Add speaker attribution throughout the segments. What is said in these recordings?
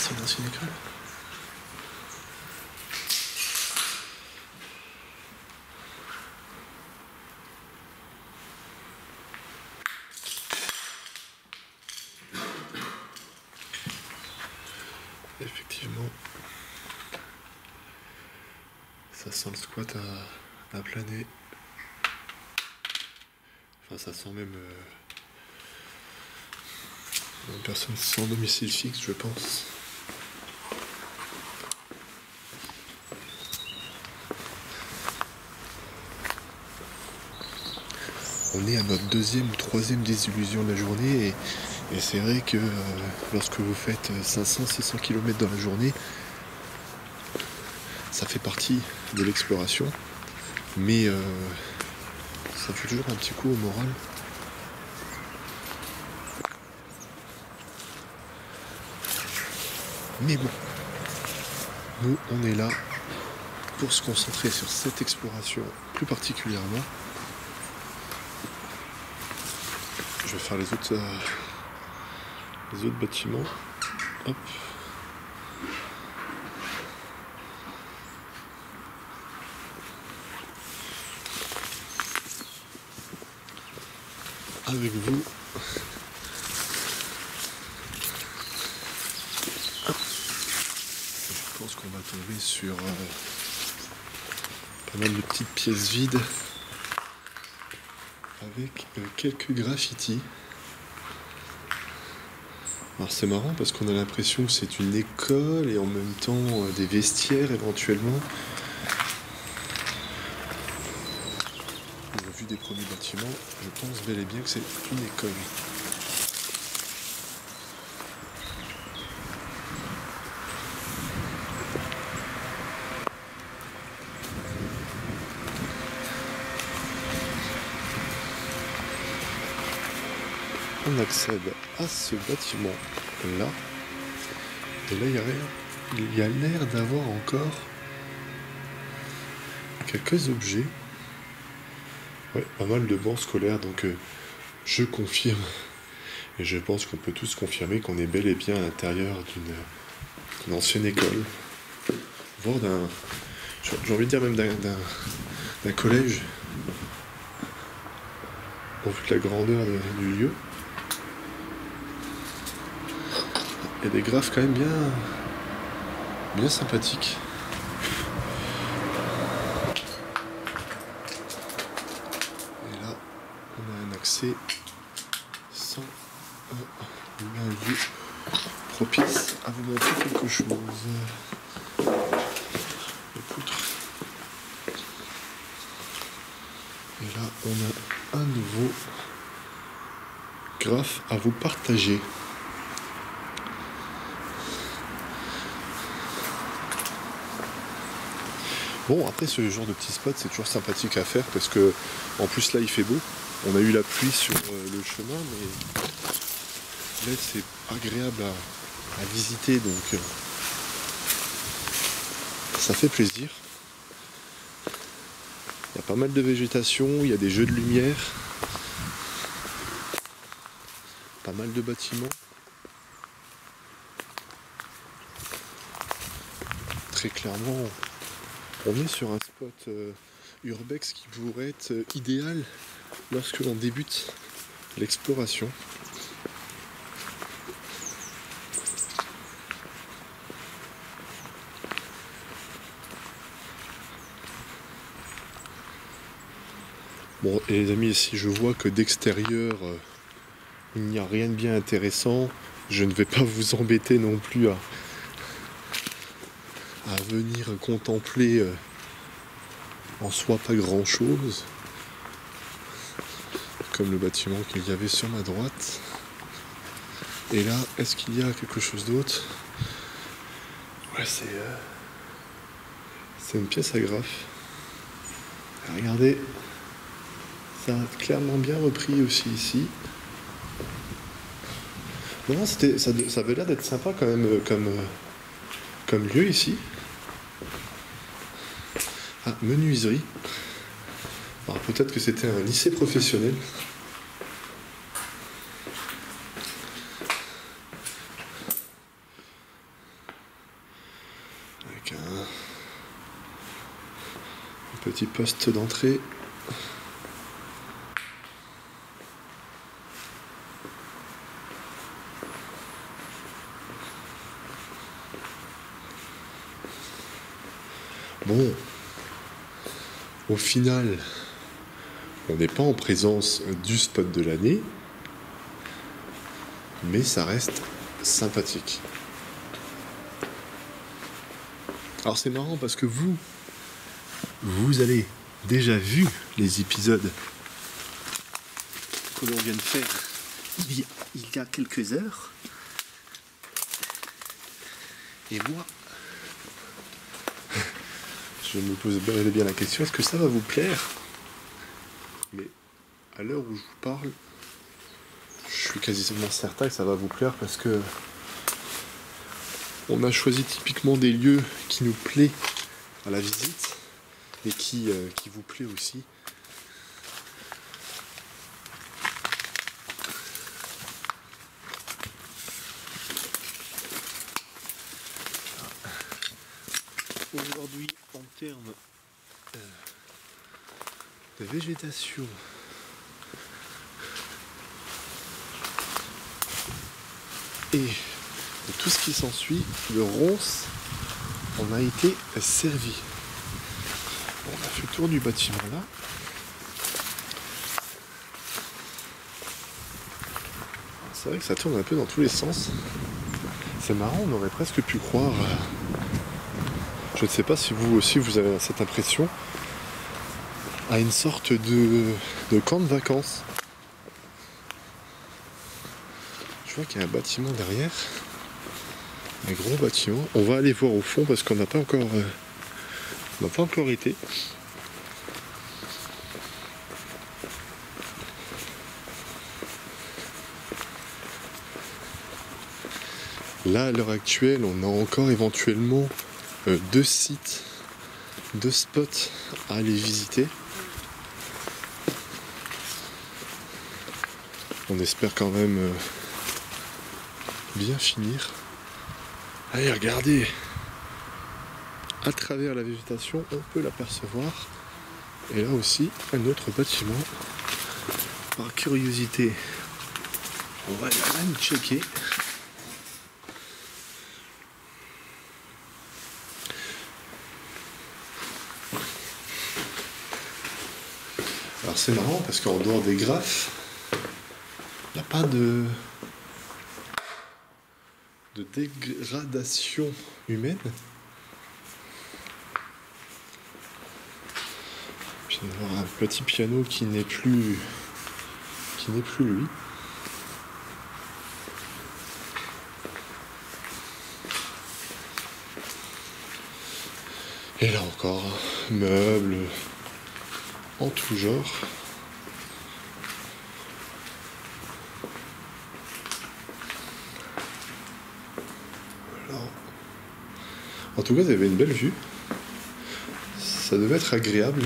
Speaker 1: c'est une ancienne école. Effectivement, ça sent le squat à planer. Enfin, ça sent même une personne sans domicile fixe, je pense. On est à notre deuxième ou troisième désillusion de la journée et c'est vrai que lorsque vous faites 500-600 km dans la journée, ça fait partie de l'exploration, mais ça fait toujours un petit coup au moral. Mais bon, nous on est là pour se concentrer sur cette exploration plus particulièrement. Je vais faire les autres bâtiments. Hop. Avec vous. Je pense qu'on va tomber sur pas mal de petites pièces vides avec quelques graffitis. Alors c'est marrant parce qu'on a l'impression que c'est une école et en même temps des vestiaires éventuellement. Au vu des premiers bâtiments, je pense bel et bien que c'est une école. On accède à ce bâtiment-là. Et là, il y a l'air d'avoir encore quelques objets. Ouais, pas mal de bancs scolaires, donc je confirme. Et je pense qu'on peut tous confirmer qu'on est bel et bien à l'intérieur d'une ancienne école. Voire j'ai envie de dire même d'un collège. Au vu de la grandeur du lieu. Il y a des graphes quand même bien sympathiques. Et là, on a un accès sans un lieu propice à vous montrer quelque chose. Les poutres. Et là, on a un nouveau graphe à vous partager. Bon, après ce genre de petits spots, c'est toujours sympathique à faire parce que, en plus là, il fait beau. On a eu la pluie sur le chemin, mais là, c'est agréable à visiter, donc ça fait plaisir. Il y a pas mal de végétation, il y a des jeux de lumière, pas mal de bâtiments. Très clairement, on est sur un spot urbex qui pourrait être idéal lorsque l'on débute l'exploration. Bon, et les amis, si je vois que d'extérieur, il n'y a rien de bien intéressant, je ne vais pas vous embêter non plus à venir contempler en soi pas grand chose, comme le bâtiment qu'il y avait sur ma droite. Et là, est-ce qu'il y a quelque chose d'autre? Ouais, c'est une pièce à graphe. Regardez, ça a clairement bien repris aussi ici. Non, ça avait l'air d'être sympa quand même comme lieu ici. Ah, menuiserie. Alors peut-être que c'était un lycée professionnel. Petit poste d'entrée. Bon, au final, on n'est pas en présence du spot de l'année, mais ça reste sympathique. Alors c'est marrant parce que vous avez déjà vu les épisodes que l'on vient de faire il y a quelques heures. Et moi, je me pose bel et bien la question, est-ce que ça va vous plaire? Mais à l'heure où je vous parle, je suis quasiment certain que ça va vous plaire parce que on a choisi typiquement des lieux qui nous plaisent à la visite et qui vous plaît aussi. Aujourd'hui, en termes de végétation, et de tout ce qui s'ensuit, le ronce en a été servi. Bon, on a fait le tour du bâtiment là. C'est vrai que ça tourne un peu dans tous les sens. C'est marrant, on aurait presque pu croire... je ne sais pas si vous aussi vous avez cette impression, à une sorte de camp de vacances. Je vois qu'il y a un bâtiment derrière, un gros bâtiment. On va aller voir au fond parce qu'on n'a pas encore été. Là, à l'heure actuelle, on a encore éventuellement 2 sites, 2 spots à aller visiter. On espère quand même bien finir. Allez, regardez, à travers la végétation, on peut l'apercevoir. Et là aussi, un autre bâtiment. Par curiosité, on va quand même checker. Alors c'est marrant parce qu'en dehors des graphes, il n'y a pas de dégradation humaine. Je viens de voir un petit piano qui n'est plus lui. Et là encore, meubles en tout genre. Alors, en tout cas, vous avez une belle vue. Ça devait être agréable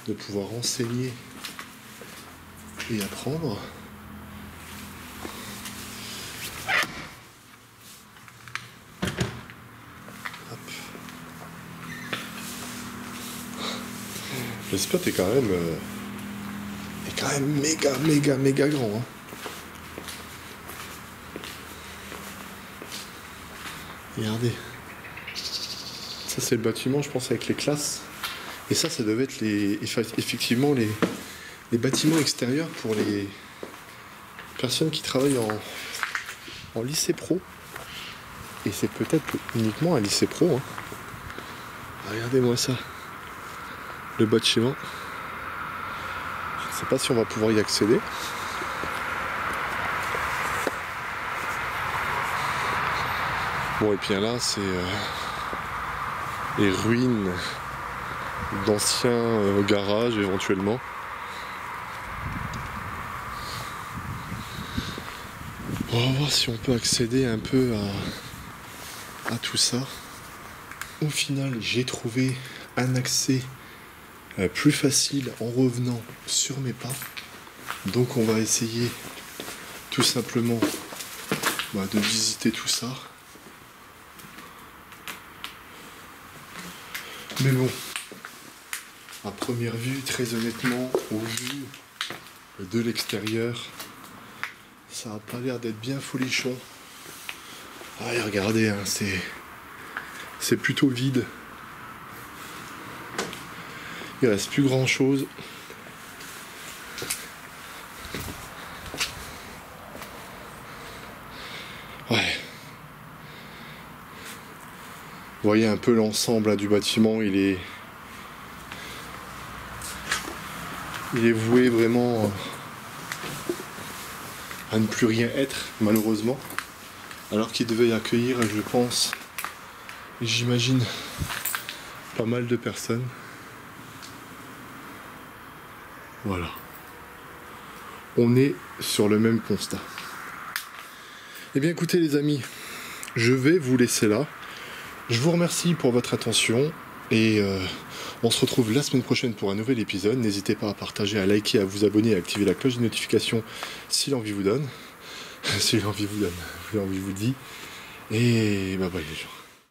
Speaker 1: de pouvoir enseigner et apprendre. Hop. Le spot est quand même méga grand. Hein. Regardez. Ça c'est le bâtiment, je pense, avec les classes. Et ça devait être effectivement les bâtiments extérieurs pour les personnes qui travaillent en lycée pro. Et c'est peut-être uniquement un lycée pro. Hein. Regardez-moi ça. Le bâtiment. Je ne sais pas si on va pouvoir y accéder. Bon, et puis là, c'est les ruines d'anciens garages éventuellement. On va voir si on peut accéder un peu à tout ça. Au final, j'ai trouvé un accès plus facile en revenant sur mes pas. Donc on va essayer tout simplement de visiter tout ça. Mais bon, À première vue, très honnêtement, au vu de l'extérieur, ça a pas l'air d'être bien folichon. Ah, et regardez, hein, c'est plutôt vide. Il reste plus grand chose. Ouais. Vous voyez un peu l'ensemble du bâtiment, il est voué vraiment à ne plus rien être, malheureusement. Alors qu'il devait y accueillir, je pense, j'imagine, pas mal de personnes. Voilà. On est sur le même constat. Eh bien écoutez les amis, je vais vous laisser là. Je vous remercie pour votre attention et on se retrouve la semaine prochaine pour un nouvel épisode. N'hésitez pas à partager, à liker, à vous abonner et à activer la cloche de notification si l'envie vous donne. Si l'envie vous donne, si l'envie vous dit. Et bye bye les gens.